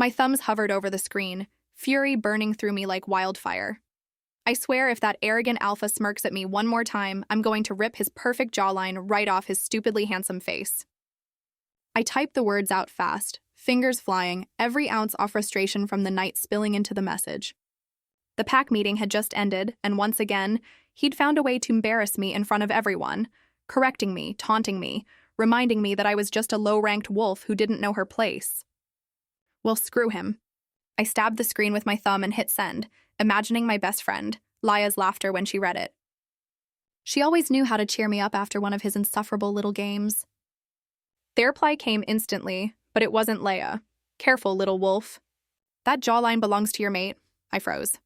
My thumbs hovered over the screen, fury burning through me like wildfire. I swear if that arrogant alpha smirks at me one more time, I'm going to rip his perfect jawline right off his stupidly handsome face. I typed the words out fast, fingers flying, every ounce of frustration from the night spilling into the message. The pack meeting had just ended, and once again, he'd found a way to embarrass me in front of everyone, correcting me, taunting me, reminding me that I was just a low-ranked wolf who didn't know her place. Well, screw him. I stabbed the screen with my thumb and hit send, imagining my best friend, Laya's laughter when she read it. She always knew how to cheer me up after one of his insufferable little games. The reply came instantly, but it wasn't Leia. Careful, little wolf. That jawline belongs to your mate. I froze.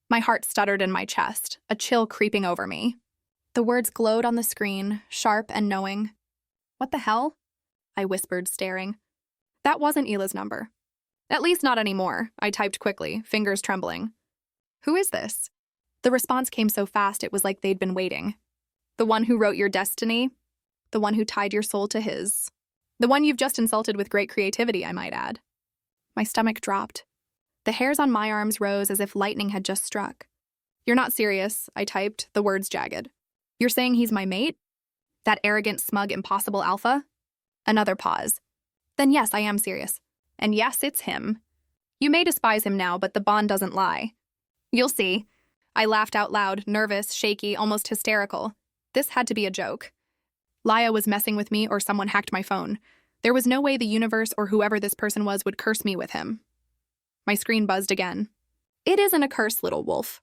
My heart stuttered in my chest, a chill creeping over me. The words glowed on the screen, sharp and knowing. What the hell? I whispered, staring. That wasn't Hila's number. At least not anymore, I typed quickly, fingers trembling. Who is this? The response came so fast it was like they'd been waiting. The one who wrote your destiny? The one who tied your soul to his? The one you've just insulted with great creativity, I might add. My stomach dropped. The hairs on my arms rose as if lightning had just struck. You're not serious, I typed, the words jagged. You're saying he's my mate? That arrogant, smug, impossible alpha? Another pause. Then yes, I am serious. And yes, it's him. You may despise him now, but the bond doesn't lie. You'll see. I laughed out loud, nervous, shaky, almost hysterical. This had to be a joke. Laya was messing with me or someone hacked my phone. There was no way the universe or whoever this person was would curse me with him. My screen buzzed again. It isn't a curse, little wolf.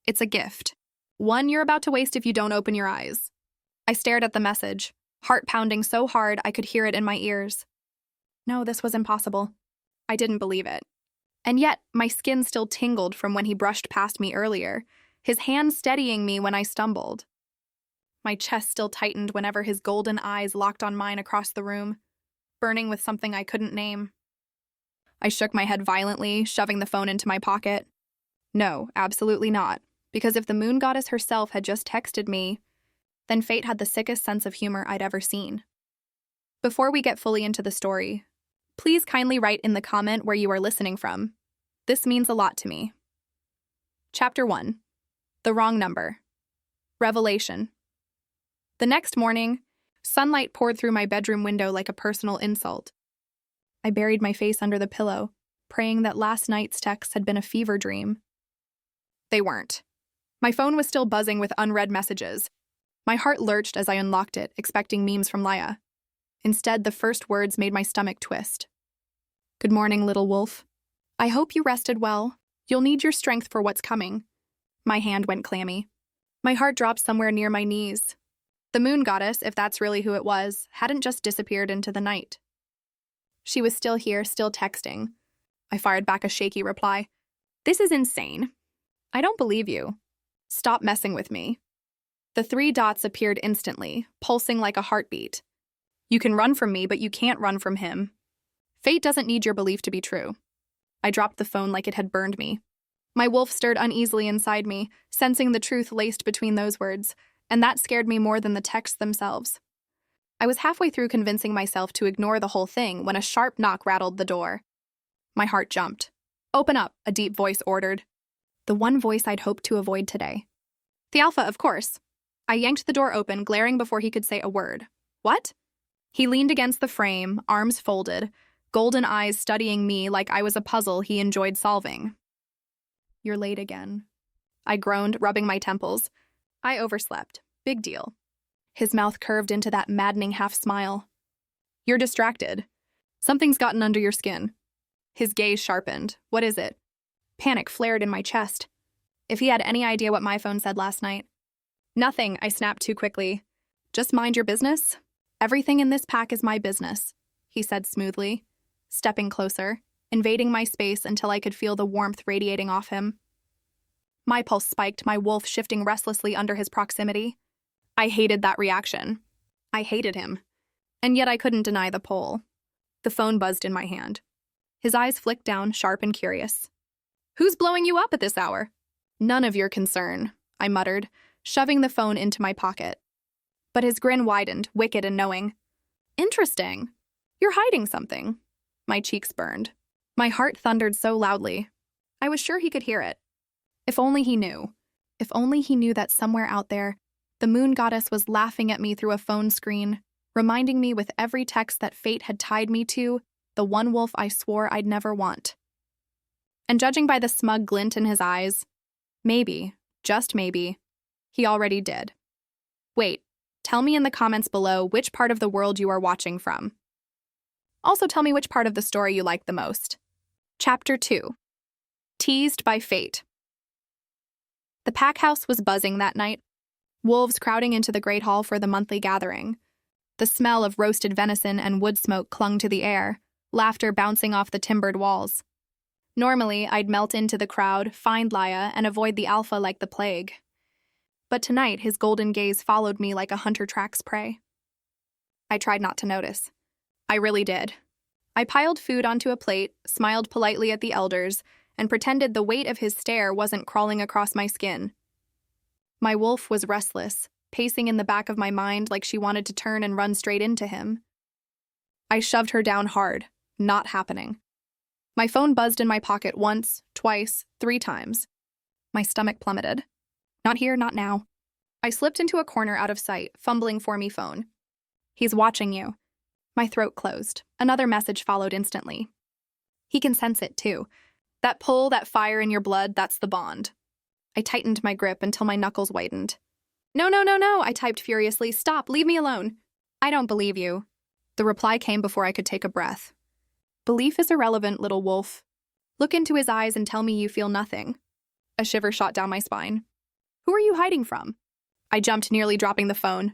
It's a gift. One you're about to waste if you don't open your eyes. I stared at the message, heart pounding so hard I could hear it in my ears. No, this was impossible. I didn't believe it. And yet, my skin still tingled from when he brushed past me earlier, his hand steadying me when I stumbled. My chest still tightened whenever his golden eyes locked on mine across the room, burning with something I couldn't name. I shook my head violently, shoving the phone into my pocket. No, absolutely not, because if the moon goddess herself had just texted me, then fate had the sickest sense of humor I'd ever seen. Before we get fully into the story, please kindly write in the comment where you are listening from. This means a lot to me. Chapter 1. The Wrong Number. Revelation. The next morning, sunlight poured through my bedroom window like a personal insult. I buried my face under the pillow, praying that last night's texts had been a fever dream. They weren't. My phone was still buzzing with unread messages. My heart lurched as I unlocked it, expecting memes from Laya. Instead, the first words made my stomach twist. Good morning, little wolf. I hope you rested well. You'll need your strength for what's coming. My hand went clammy. My heart dropped somewhere near my knees. The moon goddess, if that's really who it was, hadn't just disappeared into the night. She was still here, still texting. I fired back a shaky reply. This is insane. I don't believe you. Stop messing with me. The 3 dots appeared instantly, pulsing like a heartbeat. You can run from me, but you can't run from him. Fate doesn't need your belief to be true. I dropped the phone like it had burned me. My wolf stirred uneasily inside me, sensing the truth laced between those words, and that scared me more than the texts themselves. I was halfway through convincing myself to ignore the whole thing when a sharp knock rattled the door. My heart jumped. Open up, a deep voice ordered. The one voice I'd hoped to avoid today. The alpha, of course. I yanked the door open, glaring before he could say a word. What? He leaned against the frame, arms folded, golden eyes studying me like I was a puzzle he enjoyed solving. You're late again. I groaned, rubbing my temples. I overslept. Big deal. His mouth curved into that maddening half-smile. You're distracted. Something's gotten under your skin. His gaze sharpened. What is it? Panic flared in my chest. If he had any idea what my phone said last night. Nothing, I snapped too quickly. Just mind your business. Everything in this pack is my business, he said smoothly, stepping closer, invading my space until I could feel the warmth radiating off him. My pulse spiked, my wolf shifting restlessly under his proximity. I hated that reaction. I hated him. And yet I couldn't deny the pull. The phone buzzed in my hand. His eyes flicked down, sharp and curious. Who's blowing you up at this hour? None of your concern, I muttered, shoving the phone into my pocket. But his grin widened, wicked and knowing. Interesting. You're hiding something. My cheeks burned. My heart thundered so loudly. I was sure he could hear it. If only he knew. If only he knew that somewhere out there, the moon goddess was laughing at me through a phone screen, reminding me with every text that fate had tied me to the one wolf I swore I'd never want. And judging by the smug glint in his eyes, maybe, just maybe, he already did. Wait, tell me in the comments below which part of the world you are watching from. Also tell me which part of the story you like the most. Chapter 2. Teased by Fate. The pack house was buzzing that night, wolves crowding into the great hall for the monthly gathering. The smell of roasted venison and wood smoke clung to the air, laughter bouncing off the timbered walls. Normally, I'd melt into the crowd, find Laya, and avoid the alpha like the plague. But tonight, his golden gaze followed me like a hunter tracks prey. I tried not to notice. I really did. I piled food onto a plate, smiled politely at the elders, and pretended the weight of his stare wasn't crawling across my skin. My wolf was restless, pacing in the back of my mind like she wanted to turn and run straight into him. I shoved her down hard, not happening. My phone buzzed in my pocket once, twice, 3 times. My stomach plummeted. Not here, not now. I slipped into a corner out of sight, fumbling for me phone. He's watching you. My throat closed. Another message followed instantly. He can sense it, too. That pull, that fire in your blood, that's the bond. I tightened my grip until my knuckles whitened. No, no, no, no, I typed furiously. Stop, leave me alone. I don't believe you. The reply came before I could take a breath. Belief is irrelevant, little wolf. Look into his eyes and tell me you feel nothing. A shiver shot down my spine. Who are you hiding from? I jumped, nearly dropping the phone.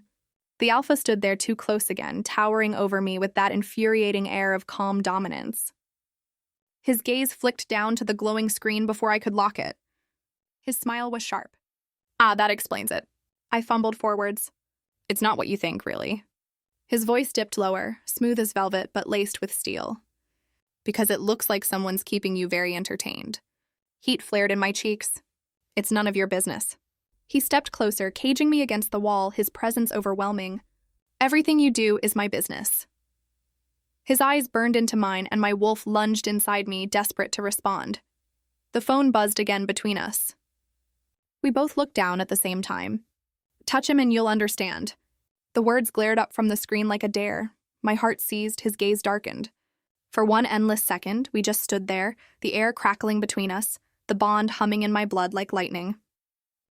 The alpha stood there too close again, towering over me with that infuriating air of calm dominance. His gaze flicked down to the glowing screen before I could lock it. His smile was sharp. Ah, that explains it. I fumbled forwards. It's not what you think, really. His voice dipped lower, smooth as velvet but laced with steel. Because it looks like someone's keeping you very entertained. Heat flared in my cheeks. It's none of your business. He stepped closer, caging me against the wall, his presence overwhelming. Everything you do is my business. His eyes burned into mine, and my wolf lunged inside me, desperate to respond. The phone buzzed again between us. We both looked down at the same time. Touch him and you'll understand. The words glared up from the screen like a dare. My heart seized, his gaze darkened. For one endless second, we just stood there, the air crackling between us, the bond humming in my blood like lightning.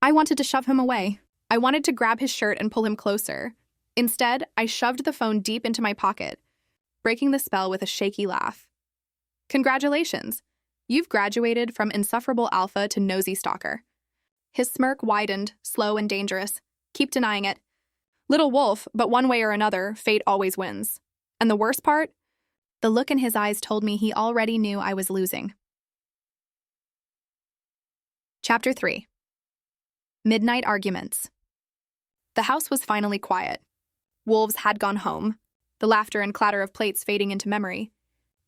I wanted to shove him away. I wanted to grab his shirt and pull him closer. Instead, I shoved the phone deep into my pocket, breaking the spell with a shaky laugh. Congratulations! You've graduated from insufferable alpha to nosy stalker. His smirk widened, slow and dangerous. Keep denying it. Little wolf, but one way or another, fate always wins. And the worst part? The look in his eyes told me he already knew I was losing. Chapter 3. Midnight Arguments. The house was finally quiet. Wolves had gone home, the laughter and clatter of plates fading into memory.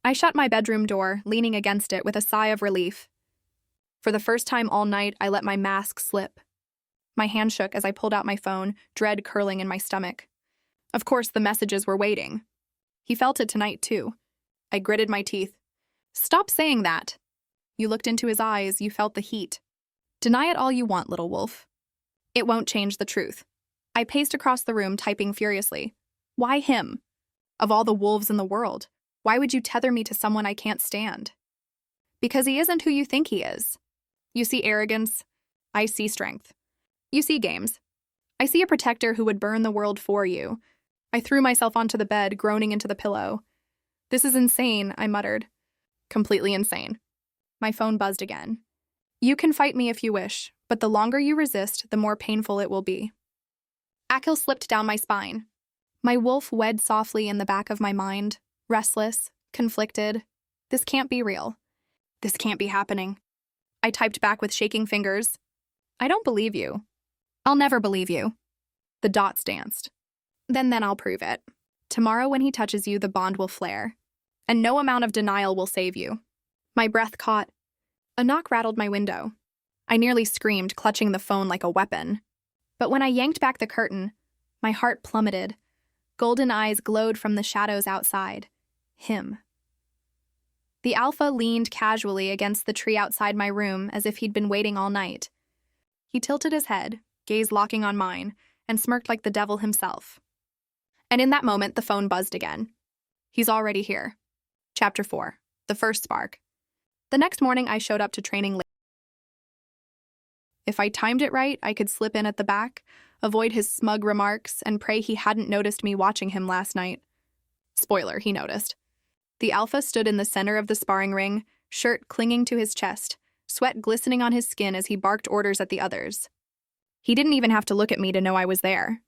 I shut my bedroom door, leaning against it with a sigh of relief. For the first time all night, I let my mask slip. My hand shook as I pulled out my phone, dread curling in my stomach. Of course, the messages were waiting. He felt it tonight, too. I gritted my teeth. Stop saying that. You looked into his eyes, you felt the heat. Deny it all you want, little wolf. It won't change the truth. I paced across the room, typing furiously. Why him? Of all the wolves in the world, why would you tether me to someone I can't stand? Because he isn't who you think he is. You see arrogance. I see strength. You see games. I see a protector who would burn the world for you. I threw myself onto the bed, groaning into the pillow. This is insane, I muttered. Completely insane. My phone buzzed again. You can fight me if you wish, but the longer you resist, the more painful it will be. Akil slipped down my spine. My wolf wed softly in the back of my mind, restless, conflicted. This can't be real. This can't be happening. I typed back with shaking fingers. I don't believe you. I'll never believe you. The dots danced. Then I'll prove it. Tomorrow when he touches you, the bond will flare. And no amount of denial will save you. My breath caught. A knock rattled my window. I nearly screamed, clutching the phone like a weapon. But when I yanked back the curtain, my heart plummeted. Golden eyes glowed from the shadows outside. Him. The alpha leaned casually against the tree outside my room as if he'd been waiting all night. He tilted his head, gaze locking on mine, and smirked like the devil himself. And in that moment, the phone buzzed again. He's already here. Chapter 4. The First Spark. The next morning, I showed up to training late. If I timed it right, I could slip in at the back, avoid his smug remarks, and pray he hadn't noticed me watching him last night. Spoiler, he noticed. The alpha stood in the center of the sparring ring, shirt clinging to his chest, sweat glistening on his skin as he barked orders at the others. He didn't even have to look at me to know I was there.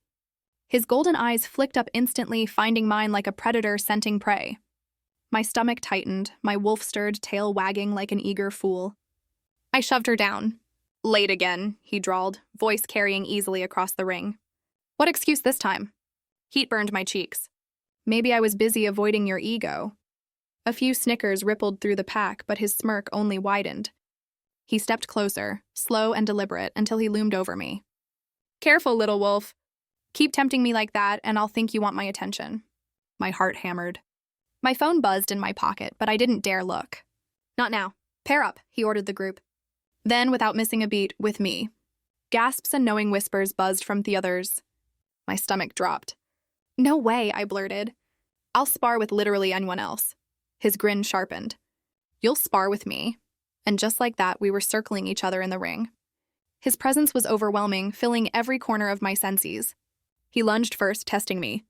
His golden eyes flicked up instantly, finding mine like a predator scenting prey. My stomach tightened, my wolf-stirred tail wagging like an eager fool. I shoved her down. Late again, he drawled, voice carrying easily across the ring. What excuse this time? Heat burned my cheeks. Maybe I was busy avoiding your ego. A few snickers rippled through the pack, but his smirk only widened. He stepped closer, slow and deliberate, until he loomed over me. Careful, little wolf. Keep tempting me like that, and I'll think you want my attention. My heart hammered. My phone buzzed in my pocket, but I didn't dare look. Not now. Pair up, he ordered the group. Then, without missing a beat, with me. Gasps and knowing whispers buzzed from the others. My stomach dropped. No way, I blurted. I'll spar with literally anyone else. His grin sharpened. You'll spar with me. And just like that, we were circling each other in the ring. His presence was overwhelming, filling every corner of my senses. He lunged first, testing me.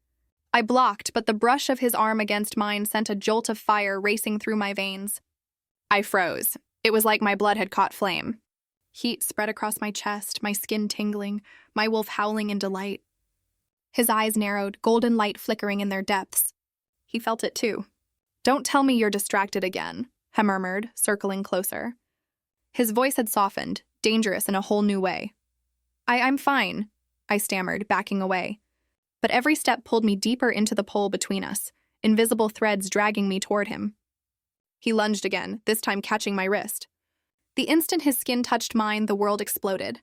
I blocked, but the brush of his arm against mine sent a jolt of fire racing through my veins. I froze. It was like my blood had caught flame. Heat spread across my chest, my skin tingling, my wolf howling in delight. His eyes narrowed, golden light flickering in their depths. He felt it too. Don't tell me you're distracted again, he murmured, circling closer. His voice had softened, dangerous in a whole new way. I'm fine, I stammered, backing away. But every step pulled me deeper into the pole between us, invisible threads dragging me toward him. He lunged again, this time catching my wrist. The instant his skin touched mine, the world exploded.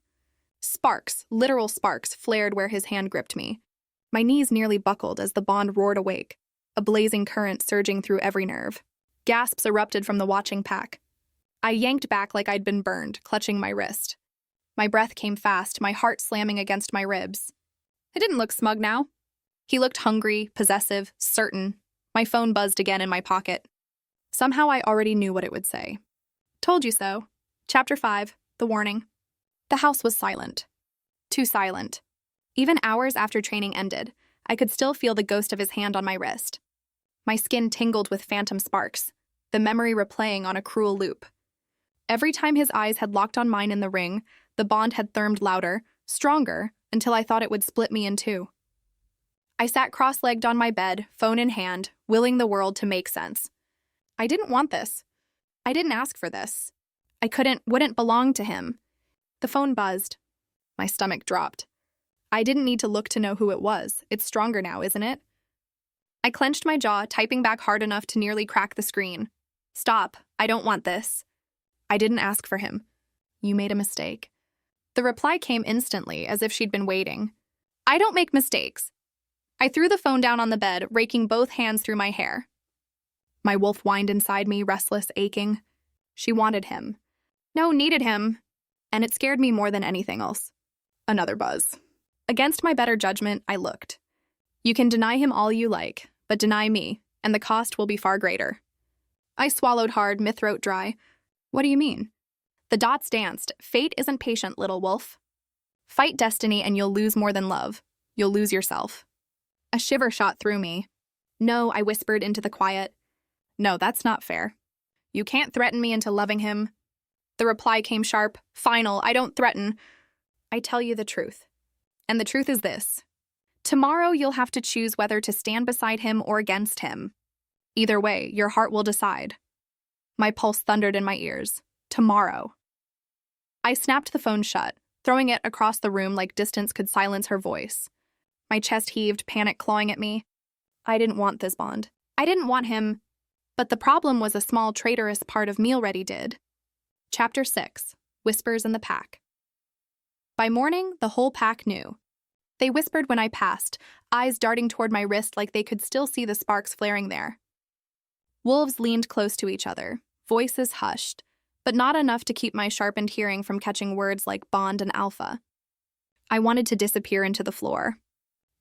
Sparks, literal sparks, flared where his hand gripped me. My knees nearly buckled as the bond roared awake, a blazing current surging through every nerve. Gasps erupted from the watching pack. I yanked back like I'd been burned, clutching my wrist. My breath came fast, my heart slamming against my ribs. I didn't look smug now. He looked hungry, possessive, certain. My phone buzzed again in my pocket. Somehow I already knew what it would say. Told you so. Chapter 5, The Warning. The house was silent. Too silent. Even hours after training ended, I could still feel the ghost of his hand on my wrist. My skin tingled with phantom sparks, the memory replaying on a cruel loop. Every time his eyes had locked on mine in the ring, the bond had thermed louder, stronger, until I thought it would split me in two. I sat cross-legged on my bed, phone in hand, willing the world to make sense. I didn't want this. I didn't ask for this. I wouldn't belong to him. The phone buzzed. My stomach dropped. I didn't need to look to know who it was. It's stronger now, isn't it? I clenched my jaw, typing back hard enough to nearly crack the screen. Stop. I don't want this. I didn't ask for him. You made a mistake. The reply came instantly, as if she'd been waiting. I don't make mistakes. I threw the phone down on the bed, raking both hands through my hair. My wolf whined inside me, restless, aching. She wanted him. No, needed him. And it scared me more than anything else. Another buzz. Against my better judgment, I looked. You can deny him all you like, but deny me, and the cost will be far greater. I swallowed hard, my throat dry. What do you mean? The dots danced. Fate isn't patient, little wolf. Fight destiny and you'll lose more than love. You'll lose yourself. A shiver shot through me. No, I whispered into the quiet. No, that's not fair. You can't threaten me into loving him. The reply came sharp, final. I don't threaten. I tell you the truth. And the truth is this. Tomorrow you'll have to choose whether to stand beside him or against him. Either way, your heart will decide. My pulse thundered in my ears. Tomorrow. I snapped the phone shut, throwing it across the room like distance could silence her voice. My chest heaved, panic clawing at me. I didn't want this bond. I didn't want him. But the problem was a small traitorous part of me already did. Chapter 6, Whispers in the Pack. By morning, the whole pack knew. They whispered when I passed, eyes darting toward my wrist like they could still see the sparks flaring there. Wolves leaned close to each other, voices hushed, but not enough to keep my sharpened hearing from catching words like bond and alpha. I wanted to disappear into the floor.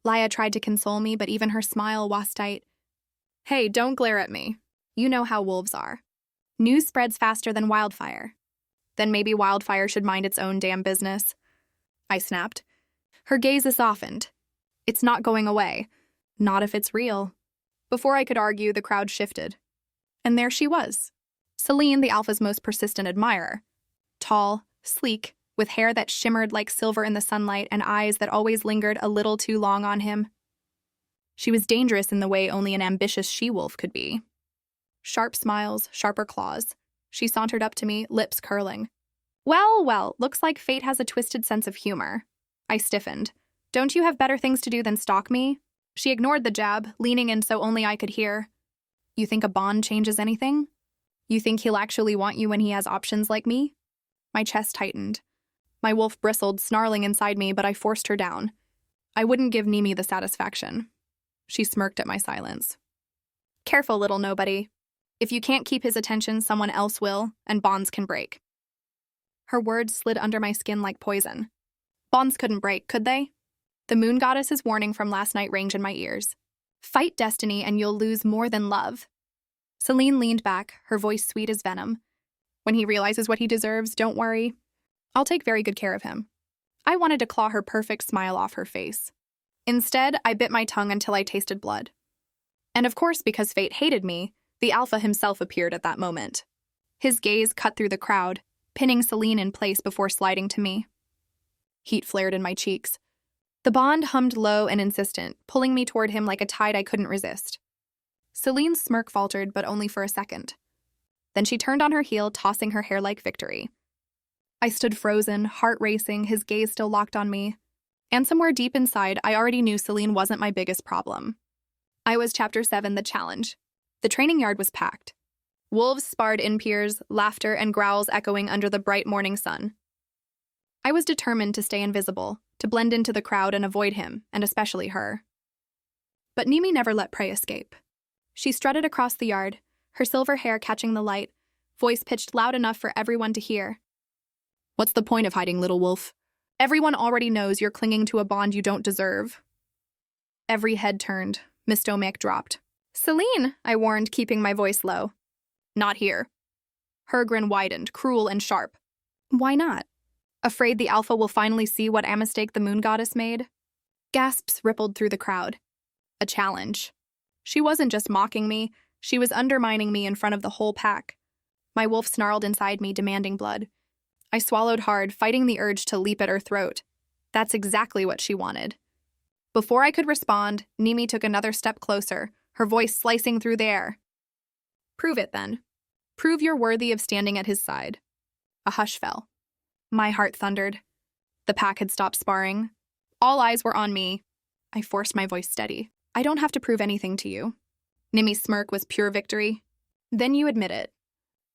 Laya tried to console me, but even her smile was tight. Hey, don't glare at me. You know how wolves are. News spreads faster than wildfire. Then maybe wildfire should mind its own damn business. I snapped. Her gaze softened. It's not going away. Not if it's real. Before I could argue, the crowd shifted. And there she was. Celine, the alpha's most persistent admirer. Tall, sleek, with hair that shimmered like silver in the sunlight and eyes that always lingered a little too long on him. She was dangerous in the way only an ambitious she-wolf could be. Sharp smiles, sharper claws. She sauntered up to me, lips curling. Well, looks like fate has a twisted sense of humor. I stiffened. Don't you have better things to do than stalk me? She ignored the jab, leaning in so only I could hear. You think a bond changes anything? You think he'll actually want you when he has options like me? My chest tightened. My wolf bristled, snarling inside me, but I forced her down. I wouldn't give Nimi the satisfaction. She smirked at my silence. Careful, little nobody. If you can't keep his attention, someone else will, and bonds can break. Her words slid under my skin like poison. Bonds couldn't break, could they? The moon goddess's warning from last night rang in my ears. Fight destiny and you'll lose more than love. Celine leaned back, her voice sweet as venom. When he realizes what he deserves, don't worry. I'll take very good care of him. I wanted to claw her perfect smile off her face. Instead, I bit my tongue until I tasted blood. And of course, because fate hated me, the alpha himself appeared at that moment. His gaze cut through the crowd, pinning Celine in place before sliding to me. Heat flared in my cheeks. The bond hummed low and insistent, pulling me toward him like a tide I couldn't resist. Celine's smirk faltered, but only for a second. Then she turned on her heel, tossing her hair like victory. I stood frozen, heart racing, his gaze still locked on me. And somewhere deep inside, I already knew Celine wasn't my biggest problem. I was Chapter 7, The Challenge. The training yard was packed. Wolves sparred in peers, laughter and growls echoing under the bright morning sun. I was determined to stay invisible, to blend into the crowd and avoid him, and especially her. But Nimi never let prey escape. She strutted across the yard, her silver hair catching the light, voice pitched loud enough for everyone to hear. What's the point of hiding, little wolf? Everyone already knows you're clinging to a bond you don't deserve. Every head turned. Miss Domek dropped. Celine, I warned, keeping my voice low. Not here. Her grin widened, cruel and sharp. Why not? Afraid the alpha will finally see what a mistake the moon goddess made? Gasps rippled through the crowd. A challenge. She wasn't just mocking me, she was undermining me in front of the whole pack. My wolf snarled inside me, demanding blood. I swallowed hard, fighting the urge to leap at her throat. That's exactly what she wanted. Before I could respond, Nimi took another step closer, her voice slicing through the air. Prove it, then. Prove you're worthy of standing at his side. A hush fell. My heart thundered. The pack had stopped sparring. All eyes were on me. I forced my voice steady. I don't have to prove anything to you. Nimi's smirk was pure victory. Then you admit it.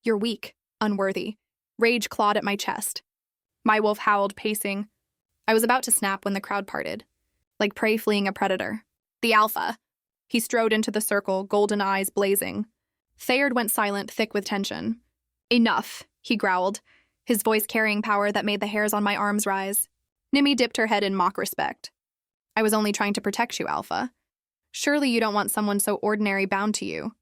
You're weak, unworthy. Rage clawed at my chest. My wolf howled, pacing. I was about to snap when the crowd parted. Like prey fleeing a predator. The alpha. He strode into the circle, golden eyes blazing. Thayard went silent, thick with tension. Enough, he growled, his voice carrying power that made the hairs on my arms rise. Nimi dipped her head in mock respect. I was only trying to protect you, Alpha. Surely you don't want someone so ordinary bound to you.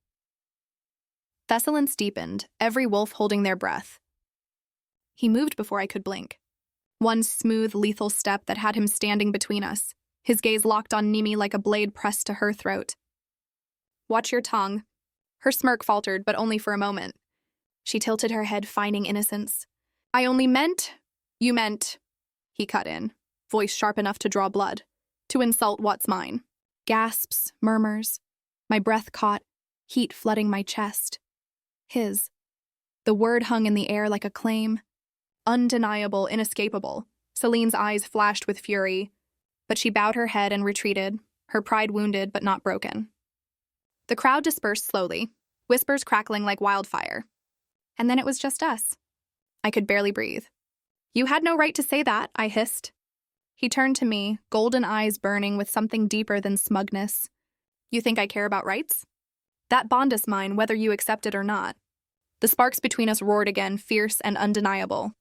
Thessalance deepened, every wolf holding their breath. He moved before I could blink. One smooth, lethal step that had him standing between us, his gaze locked on Nimi like a blade pressed to her throat. Watch your tongue. Her smirk faltered, but only for a moment. She tilted her head, feigning innocence. I only meant... You meant... He cut in, voice sharp enough to draw blood. To insult what's mine. Gasps, murmurs. My breath caught, heat flooding my chest. His. The word hung in the air like a claim. Undeniable, inescapable. Celine's eyes flashed with fury. But she bowed her head and retreated, her pride wounded but not broken. The crowd dispersed slowly, whispers crackling like wildfire. And then it was just us. I could barely breathe. You had no right to say that, I hissed. He turned to me, golden eyes burning with something deeper than smugness. You think I care about rights? That bond is mine, whether you accept it or not. The sparks between us roared again, fierce and undeniable.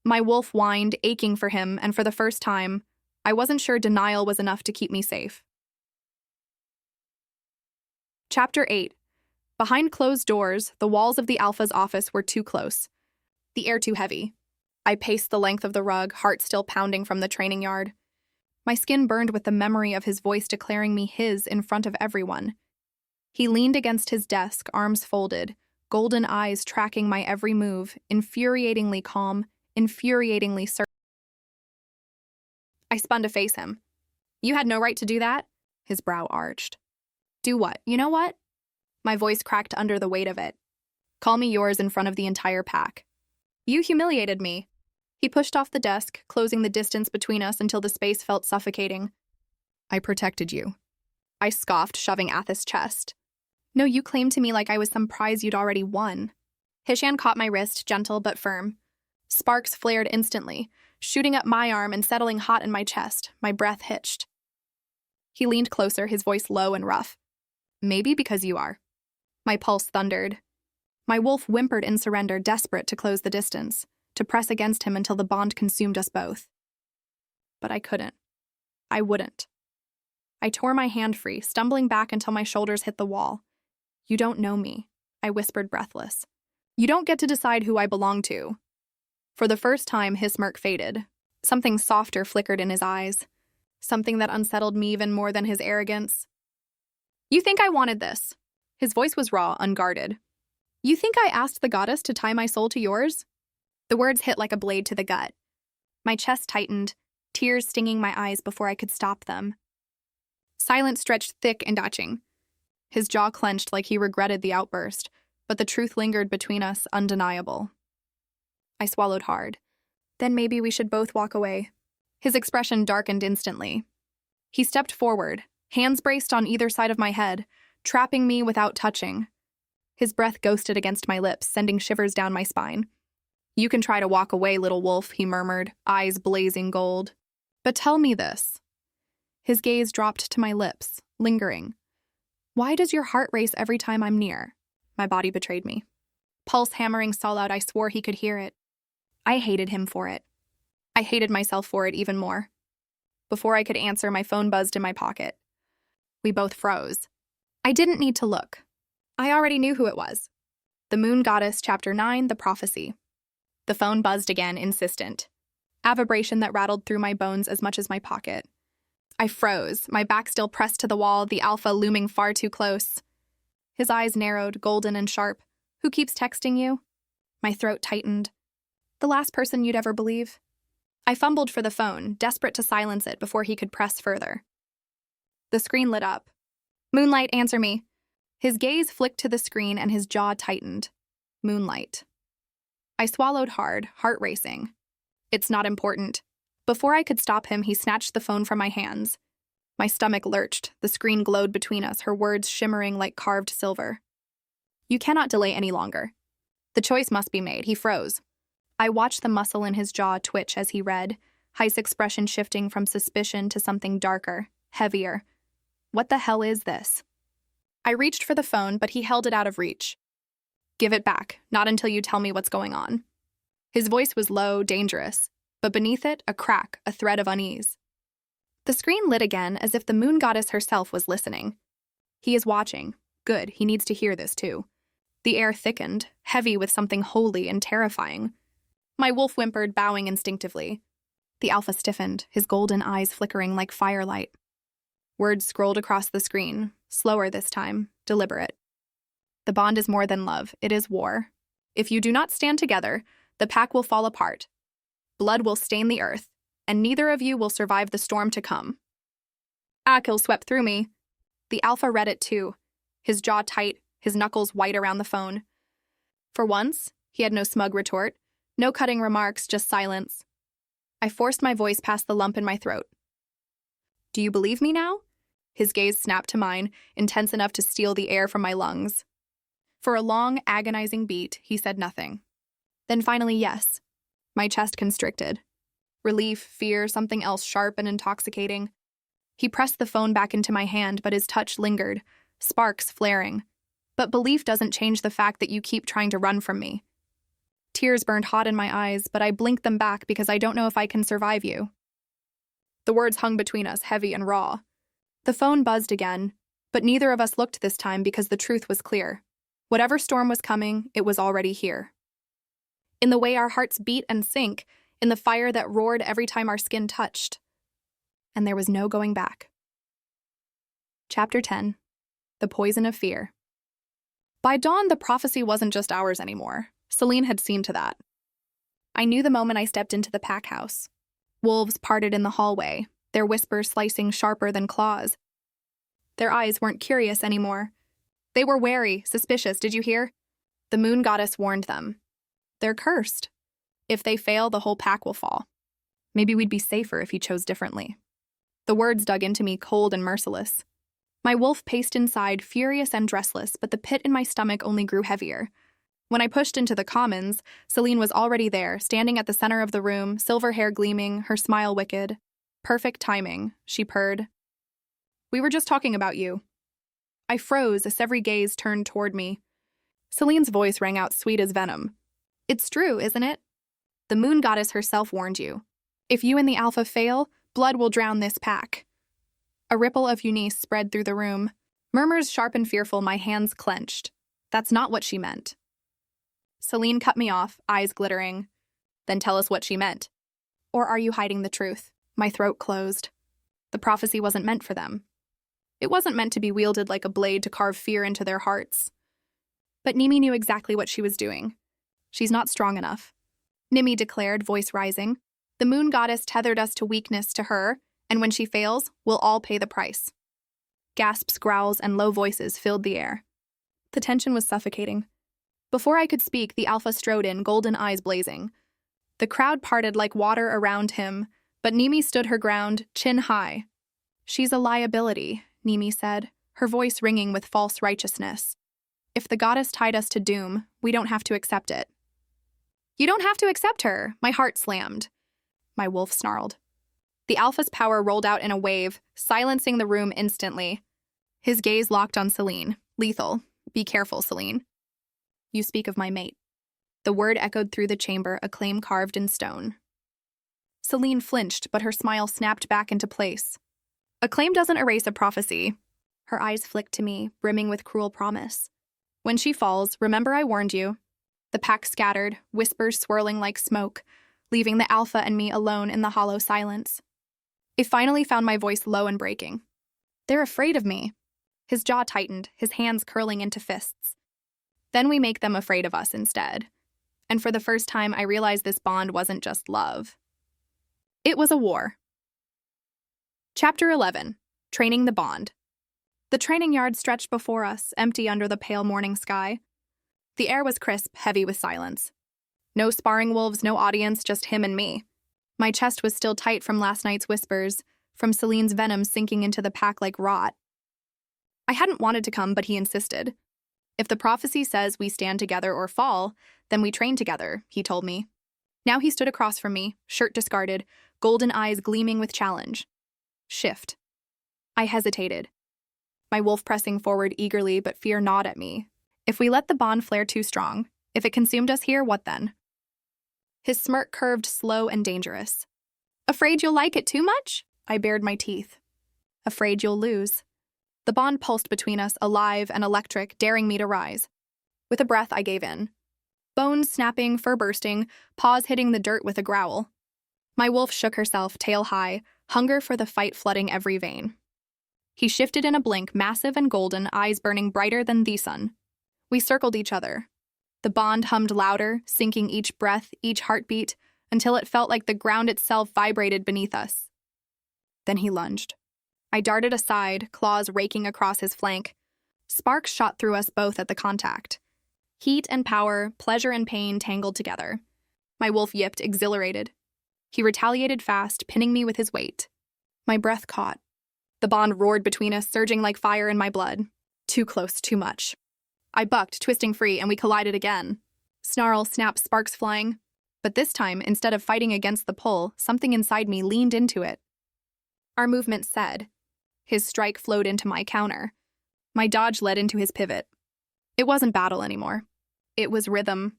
My wolf whined, aching for him, and for the first time, I wasn't sure denial was enough to keep me safe. Chapter 8. Behind closed doors, the walls of the Alpha's office were too close. The air too heavy. I paced the length of the rug, heart still pounding from the training yard. My skin burned with the memory of his voice declaring me his in front of everyone. He leaned against his desk, arms folded, golden eyes tracking my every move, infuriatingly calm, infuriatingly certain. I spun to face him. You had no right to do that? His brow arched. Do what? You know what? My voice cracked under the weight of it. Call me yours in front of the entire pack. You humiliated me. He pushed off the desk, closing the distance between us until the space felt suffocating. I protected you. I scoffed, shoving Athos' chest. No, you claimed to me like I was some prize you'd already won. Hishan caught my wrist, gentle but firm. Sparks flared instantly, shooting up my arm and settling hot in my chest. My breath hitched. He leaned closer, his voice low and rough. Maybe because you are. My pulse thundered. My wolf whimpered in surrender, desperate to close the distance, to press against him until the bond consumed us both. But I couldn't. I wouldn't. I tore my hand free, stumbling back until my shoulders hit the wall. You don't know me, I whispered, breathless. You don't get to decide who I belong to. For the first time, his smirk faded. Something softer flickered in his eyes. Something that unsettled me even more than his arrogance. You think I wanted this? His voice was raw, unguarded. You think I asked the goddess to tie my soul to yours? The words hit like a blade to the gut. My chest tightened, tears stinging my eyes before I could stop them. Silence stretched thick and etching. His jaw clenched like he regretted the outburst, but the truth lingered between us, undeniable. I swallowed hard. Then maybe we should both walk away. His expression darkened instantly. He stepped forward, hands braced on either side of my head, trapping me without touching. His breath ghosted against my lips, sending shivers down my spine. You can try to walk away, little wolf, he murmured, eyes blazing gold. But tell me this. His gaze dropped to my lips, lingering. Why does your heart race every time I'm near? My body betrayed me. Pulse hammering so loud I swore he could hear it. I hated him for it. I hated myself for it even more. Before I could answer, my phone buzzed in my pocket. We both froze. I didn't need to look. I already knew who it was. The Moon Goddess, Chapter 9, The Prophecy. The phone buzzed again, insistent. A vibration that rattled through my bones as much as my pocket. I froze, my back still pressed to the wall, the Alpha looming far too close. His eyes narrowed, golden and sharp. Who keeps texting you? My throat tightened. The last person you'd ever believe. I fumbled for the phone, desperate to silence it before he could press further. The screen lit up. Moonlight, answer me. His gaze flicked to the screen and his jaw tightened. Moonlight. I swallowed hard, heart racing. It's not important. Before I could stop him, he snatched the phone from my hands. My stomach lurched, the screen glowed between us, her words shimmering like carved silver. You cannot delay any longer. The choice must be made. He froze. I watched the muscle in his jaw twitch as he read, Heist's expression shifting from suspicion to something darker, heavier. What the hell is this? I reached for the phone, but he held it out of reach. Give it back, not until you tell me what's going on. His voice was low, dangerous, but beneath it, a crack, a thread of unease. The screen lit again, as if the Moon Goddess herself was listening. He is watching. Good, he needs to hear this too. The air thickened, heavy with something holy and terrifying. My wolf whimpered, bowing instinctively. The Alpha stiffened, his golden eyes flickering like firelight. Words scrolled across the screen, slower this time, deliberate. The bond is more than love, it is war. If you do not stand together, the pack will fall apart. Blood will stain the earth, and neither of you will survive the storm to come. Akil swept through me. The Alpha read it too, his jaw tight, his knuckles white around the phone. For once, he had no smug retort, no cutting remarks, just silence. I forced my voice past the lump in my throat. Do you believe me now? His gaze snapped to mine, intense enough to steal the air from my lungs. For a long, agonizing beat, he said nothing. Then finally, yes. My chest constricted. Relief, fear, something else sharp and intoxicating. He pressed the phone back into my hand, but his touch lingered, sparks flaring. But belief doesn't change the fact that you keep trying to run from me. Tears burned hot in my eyes, but I blinked them back because I don't know if I can survive you. The words hung between us, heavy and raw. The phone buzzed again, but neither of us looked this time because the truth was clear. Whatever storm was coming, it was already here. In the way our hearts beat and sink, in the fire that roared every time our skin touched. And there was no going back. Chapter 10. The Poison of Fear. By dawn, the prophecy wasn't just ours anymore. Celine had seen to that. I knew the moment I stepped into the pack house. Wolves parted in the hallway, their whispers slicing sharper than claws. Their eyes weren't curious anymore. They were wary, suspicious, did you hear? The moon goddess warned them. They're cursed. If they fail, the whole pack will fall. Maybe we'd be safer if he chose differently. The words dug into me, cold and merciless. My wolf paced inside, furious and dressless, but the pit in my stomach only grew heavier. When I pushed into the commons, Celine was already there, standing at the center of the room, silver hair gleaming, her smile wicked. Perfect timing, she purred. We were just talking about you. I froze as every gaze turned toward me. Celine's voice rang out sweet as venom. It's true, isn't it? The moon goddess herself warned you. If you and the alpha fail, blood will drown this pack. A ripple of Eunice spread through the room. Murmurs sharp and fearful, my hands clenched. That's not what she meant. Celine cut me off, eyes glittering. Then tell us what she meant. Or are you hiding the truth? My throat closed. The prophecy wasn't meant for them. It wasn't meant to be wielded like a blade to carve fear into their hearts. But Nimi knew exactly what she was doing. She's not strong enough. Nimi declared, voice rising. The moon goddess tethered us to weakness to her, and when she fails, we'll all pay the price. Gasps, growls, and low voices filled the air. The tension was suffocating. Before I could speak, the alpha strode in, golden eyes blazing. The crowd parted like water around him, but Nimi stood her ground, chin high. She's a liability, Nimi said, her voice ringing with false righteousness. If the goddess tied us to doom, we don't have to accept it. You don't have to accept her, my heart slammed. My wolf snarled. The alpha's power rolled out in a wave, silencing the room instantly. His gaze locked on Celine. Lethal. Be careful, Celine. You speak of my mate. The word echoed through the chamber, a claim carved in stone. Celine flinched, but her smile snapped back into place. A claim doesn't erase a prophecy. Her eyes flicked to me, brimming with cruel promise. When she falls, remember I warned you. The pack scattered, whispers swirling like smoke, leaving the alpha and me alone in the hollow silence. I finally found my voice low and breaking. They're afraid of me. His jaw tightened, his hands curling into fists. Then we make them afraid of us instead. And for the first time, I realized this bond wasn't just love. It was a war. Chapter 11. Training the Bond. The training yard stretched before us, empty under the pale morning sky. The air was crisp, heavy with silence. No sparring wolves, no audience, just him and me. My chest was still tight from last night's whispers, from Celine's venom sinking into the pack like rot. I hadn't wanted to come, but he insisted. If the prophecy says we stand together or fall, then we train together, he told me. Now he stood across from me, shirt discarded, golden eyes gleaming with challenge. Shift. I hesitated. My wolf pressing forward eagerly, but fear gnawed at me. If we let the bond flare too strong, if it consumed us here, what then? His smirk curved slow and dangerous. Afraid you'll like it too much? I bared my teeth. Afraid you'll lose. The bond pulsed between us, alive and electric, daring me to rise. With a breath, I gave in. Bones snapping, fur bursting, paws hitting the dirt with a growl. My wolf shook herself, tail high, hunger for the fight flooding every vein. He shifted in a blink, massive and golden, eyes burning brighter than the sun. We circled each other. The bond hummed louder, sinking each breath, each heartbeat, until it felt like the ground itself vibrated beneath us. Then he lunged. I darted aside, claws raking across his flank. Sparks shot through us both at the contact. Heat and power, pleasure and pain tangled together. My wolf yipped, exhilarated. He retaliated fast, pinning me with his weight. My breath caught. The bond roared between us, surging like fire in my blood. Too close, too much. I bucked, twisting free, and we collided again. Snarl, snap, sparks flying. But this time, instead of fighting against the pull, something inside me leaned into it. Our movement said. His strike flowed into my counter. My dodge led into his pivot. It wasn't battle anymore. It was rhythm.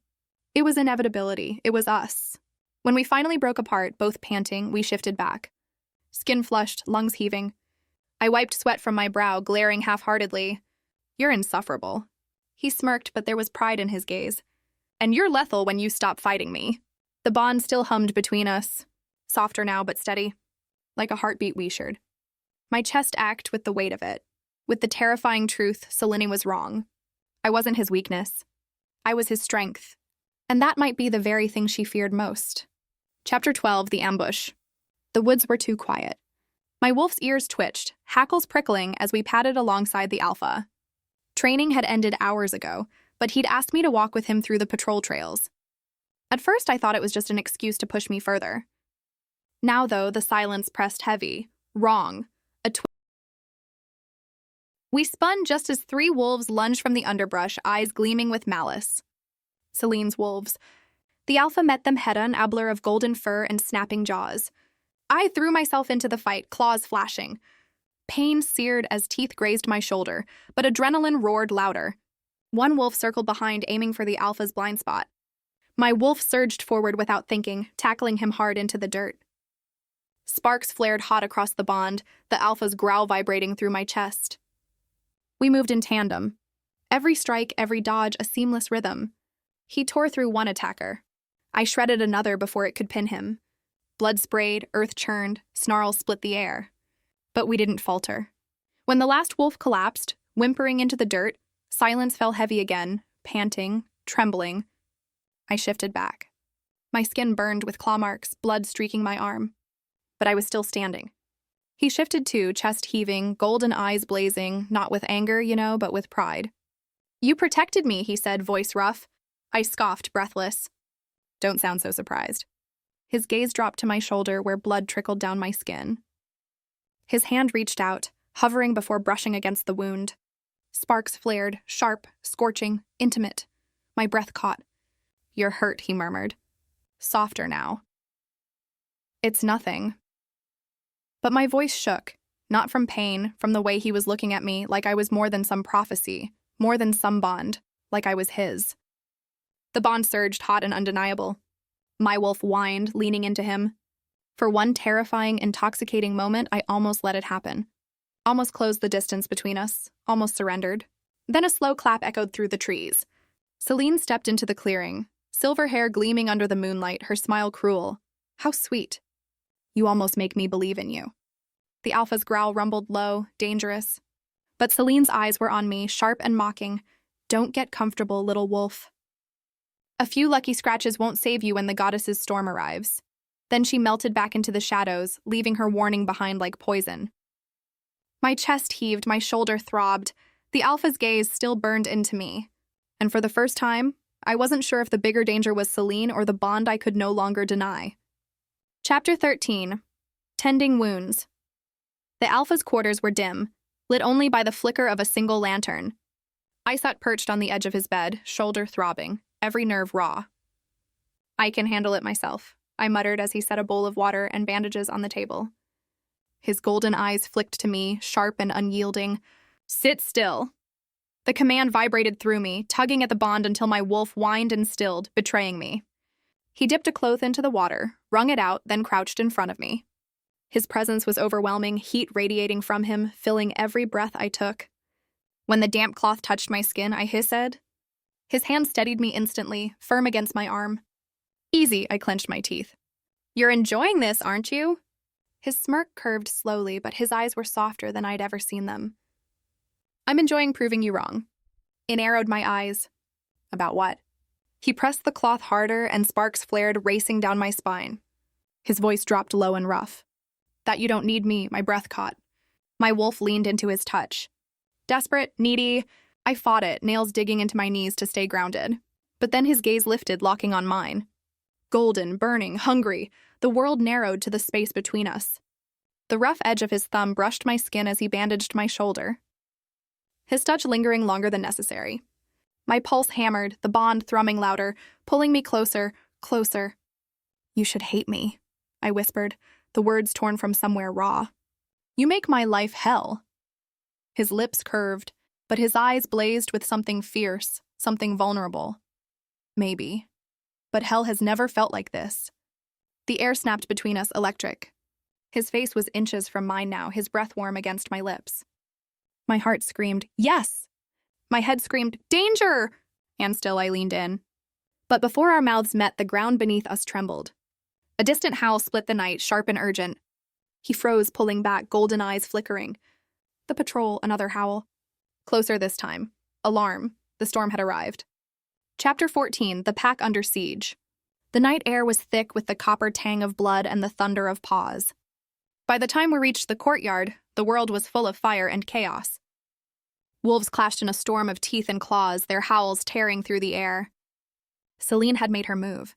It was inevitability. It was us. When we finally broke apart, both panting, we shifted back. Skin flushed, lungs heaving. I wiped sweat from my brow, glaring half-heartedly. "You're insufferable." He smirked, but there was pride in his gaze. "And you're lethal when you stop fighting me." The bond still hummed between us, softer now but steady, like a heartbeat we shared. My chest ached with the weight of it, with the terrifying truth Selene was wrong. I wasn't his weakness. I was his strength. And that might be the very thing she feared most. Chapter 12, The Ambush. The woods were too quiet. My wolf's ears twitched, hackles prickling as we padded alongside the alpha. Training had ended hours ago, but he'd asked me to walk with him through the patrol trails. At first, I thought it was just an excuse to push me further. Now, though, the silence pressed heavy. Wrong. We spun just as 3 wolves lunged from the underbrush, eyes gleaming with malice. Selene's wolves. The alpha met them head-on, a blur of golden fur and snapping jaws. I threw myself into the fight, claws flashing. Pain seared as teeth grazed my shoulder, but adrenaline roared louder. One wolf circled behind, aiming for the alpha's blind spot. My wolf surged forward without thinking, tackling him hard into the dirt. Sparks flared hot across the bond, the alpha's growl vibrating through my chest. We moved in tandem. Every strike, every dodge, a seamless rhythm. He tore through one attacker. I shredded another before it could pin him. Blood sprayed, earth churned, snarls split the air. But we didn't falter. When the last wolf collapsed, whimpering into the dirt, silence fell heavy again, panting, trembling. I shifted back. My skin burned with claw marks, blood streaking my arm. But I was still standing. He shifted too, chest heaving, golden eyes blazing, not with anger, but with pride. "You protected me," he said, voice rough. I scoffed, breathless. "Don't sound so surprised." His gaze dropped to my shoulder where blood trickled down my skin. His hand reached out, hovering before brushing against the wound. Sparks flared, sharp, scorching, intimate. My breath caught. "You're hurt," he murmured. Softer now. "It's nothing." But my voice shook, not from pain, from the way he was looking at me, like I was more than some prophecy, more than some bond, like I was his. The bond surged, hot and undeniable. My wolf whined, leaning into him. For one terrifying, intoxicating moment, I almost let it happen. Almost closed the distance between us, almost surrendered. Then a slow clap echoed through the trees. Selene stepped into the clearing, silver hair gleaming under the moonlight, her smile cruel. How sweet. "You almost make me believe in you." The alpha's growl rumbled low, dangerous. But Selene's eyes were on me, sharp and mocking. "Don't get comfortable, little wolf. A few lucky scratches won't save you when the goddess's storm arrives." Then she melted back into the shadows, leaving her warning behind like poison. My chest heaved, my shoulder throbbed. The alpha's gaze still burned into me. And for the first time, I wasn't sure if the bigger danger was Selene or the bond I could no longer deny. Chapter 13. Tending Wounds. The alpha's quarters were dim, lit only by the flicker of a single lantern. I sat perched on the edge of his bed, shoulder throbbing, every nerve raw. "I can handle it myself," I muttered as he set a bowl of water and bandages on the table. His golden eyes flicked to me, sharp and unyielding. "Sit still." The command vibrated through me, tugging at the bond until my wolf whined and stilled, betraying me. He dipped a cloth into the water, wrung it out, then crouched in front of me. His presence was overwhelming, heat radiating from him, filling every breath I took. When the damp cloth touched my skin, I hissed. His hand steadied me instantly, firm against my arm. "Easy," I clenched my teeth. "You're enjoying this, aren't you?" His smirk curved slowly, but his eyes were softer than I'd ever seen them. "I'm enjoying proving you wrong." I narrowed my eyes. "About what?" He pressed the cloth harder, and sparks flared, racing down my spine. His voice dropped low and rough. "That you don't need me," my breath caught. My wolf leaned into his touch. Desperate, needy, I fought it, nails digging into my knees to stay grounded. But then his gaze lifted, locking on mine. Golden, burning, hungry, the world narrowed to the space between us. The rough edge of his thumb brushed my skin as he bandaged my shoulder. His touch lingering longer than necessary. My pulse hammered, the bond thrumming louder, pulling me closer, closer. "You should hate me," I whispered, the words torn from somewhere raw. "You make my life hell." His lips curved. but his eyes blazed with something fierce, something vulnerable. Maybe. But hell has never felt like this. The air snapped between us, electric. His face was inches from mine now, his breath warm against my lips. My heart screamed, yes! My head screamed, danger! And still I leaned in. But before our mouths met, the ground beneath us trembled. A distant howl split the night, sharp and urgent. He froze, pulling back, golden eyes flickering. The patrol, another howl. Closer this time. Alarm. The storm had arrived. Chapter 14, The Pack Under Siege. The night air was thick with the copper tang of blood and the thunder of paws. By the time we reached the courtyard, the world was full of fire and chaos. Wolves clashed in a storm of teeth and claws, their howls tearing through the air. Celine had made her move.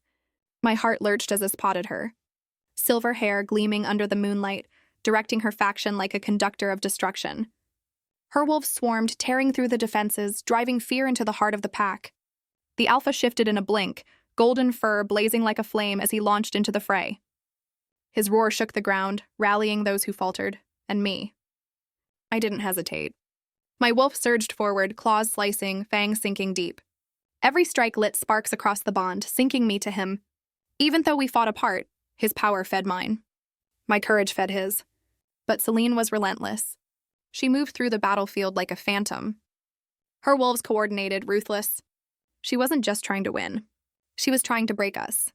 My heart lurched as I spotted her. Silver hair gleaming under the moonlight, directing her faction like a conductor of destruction. Her wolves swarmed, tearing through the defenses, driving fear into the heart of the pack. The alpha shifted in a blink, golden fur blazing like a flame as he launched into the fray. His roar shook the ground, rallying those who faltered, and me. I didn't hesitate. My wolf surged forward, claws slicing, fangs sinking deep. Every strike lit sparks across the bond, sinking me to him. Even though we fought apart, his power fed mine. My courage fed his. But Celine was relentless. She moved through the battlefield like a phantom. Her wolves coordinated, ruthless. She wasn't just trying to win. She was trying to break us.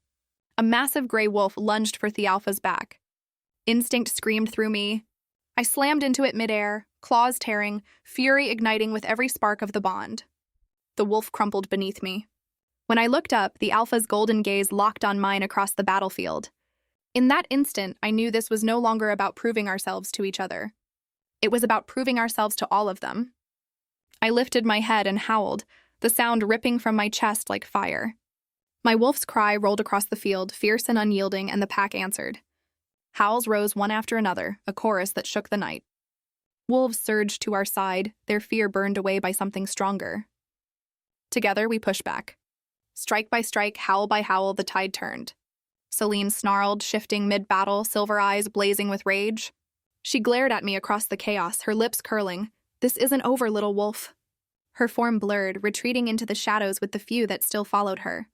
A massive gray wolf lunged for the alpha's back. Instinct screamed through me. I slammed into it midair, claws tearing, fury igniting with every spark of the bond. The wolf crumpled beneath me. When I looked up, the alpha's golden gaze locked on mine across the battlefield. In that instant, I knew this was no longer about proving ourselves to each other. It was about proving ourselves to all of them. I lifted my head and howled, the sound ripping from my chest like fire. My wolf's cry rolled across the field, fierce and unyielding, and the pack answered. Howls rose one after another, a chorus that shook the night. Wolves surged to our side, their fear burned away by something stronger. Together, we pushed back. Strike by strike, howl by howl, the tide turned. Celine snarled, shifting mid-battle, silver eyes blazing with rage. She glared at me across the chaos, her lips curling. This isn't over, little wolf. Her form blurred, retreating into the shadows with the few that still followed her.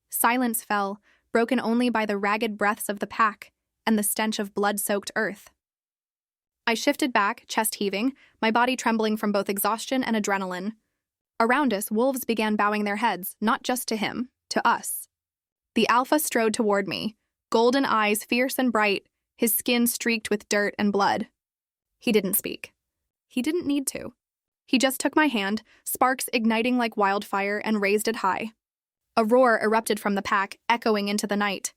Silence fell, broken only by the ragged breaths of the pack and the stench of blood-soaked earth. I shifted back, chest heaving, my body trembling from both exhaustion and adrenaline. Around us, wolves began bowing their heads, not just to him, to us. The alpha strode toward me, golden eyes fierce and bright, his skin streaked with dirt and blood. He didn't speak. He didn't need to. He just took my hand, sparks igniting like wildfire, and raised it high. A roar erupted from the pack, echoing into the night.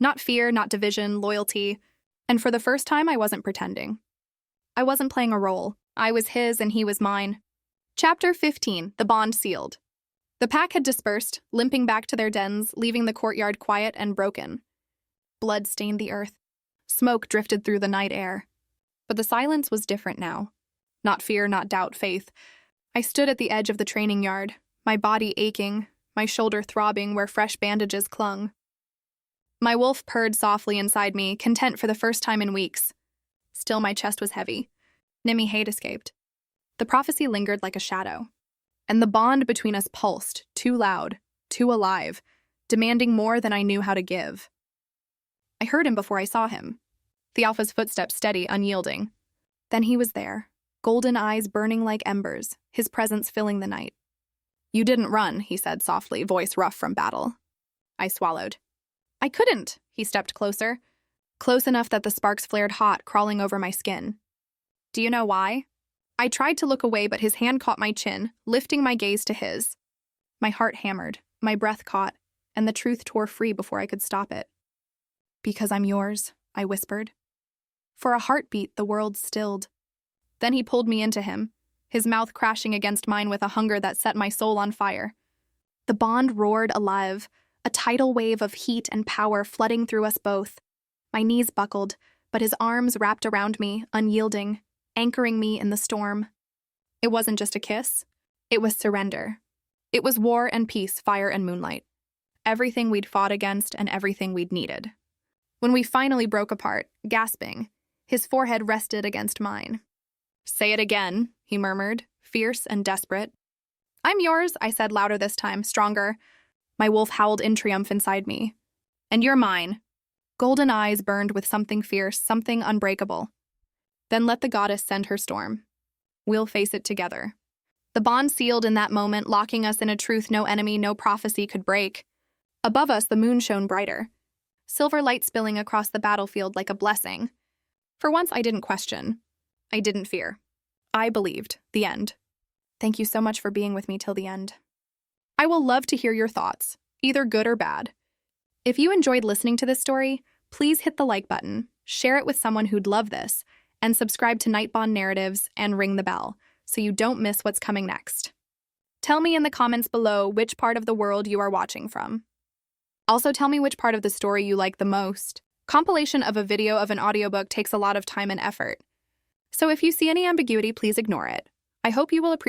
Not fear, not division, loyalty. And for the first time, I wasn't pretending. I wasn't playing a role. I was his and he was mine. Chapter 15, The Bond Sealed. The pack had dispersed, limping back to their dens, leaving the courtyard quiet and broken. Blood stained the earth. Smoke drifted through the night air. But the silence was different now. Not fear, not doubt, faith. I stood at the edge of the training yard, my body aching, my shoulder throbbing where fresh bandages clung. My wolf purred softly inside me, content for the first time in weeks. Still, my chest was heavy. Nimmy hate escaped. The prophecy lingered like a shadow. And the bond between us pulsed, too loud, too alive, demanding more than I knew how to give. I heard him before I saw him. The alpha's footsteps steady, unyielding. Then he was there, golden eyes burning like embers, his presence filling the night. You didn't run, he said softly, voice rough from battle. I swallowed. I couldn't, he stepped closer. Close enough that the sparks flared hot, crawling over my skin. Do you know why? I tried to look away, but his hand caught my chin, lifting my gaze to his. My heart hammered, my breath caught, and the truth tore free before I could stop it. Because I'm yours, I whispered. For a heartbeat, the world stilled. Then he pulled me into him, his mouth crashing against mine with a hunger that set my soul on fire. The bond roared alive, a tidal wave of heat and power flooding through us both. My knees buckled, but his arms wrapped around me, unyielding, anchoring me in the storm. It wasn't just a kiss. It was surrender. It was war and peace, fire and moonlight. Everything we'd fought against and everything we'd needed. When we finally broke apart, gasping, his forehead rested against mine. Say it again, he murmured, fierce and desperate. "I'm yours," I said louder this time, stronger. My wolf howled in triumph inside me. "And you're mine." Golden eyes burned with something fierce, something unbreakable. "Then let the goddess send her storm. We'll face it together." The bond sealed in that moment, locking us in a truth no enemy, no prophecy could break. Above us, the moon shone brighter, silver light spilling across the battlefield like a blessing. For once, I didn't question. I didn't fear. I believed. The end. Thank you so much for being with me till the end. I will love to hear your thoughts, either good or bad. If you enjoyed listening to this story, please hit the like button, share it with someone who'd love this, and subscribe to Nightbond Narratives and ring the bell so you don't miss what's coming next. Tell me in the comments below which part of the world you are watching from. Also, tell me which part of the story you like the most. Compilation of a video of an audiobook takes a lot of time and effort. So if you see any ambiguity, please ignore it. I hope you will appreciate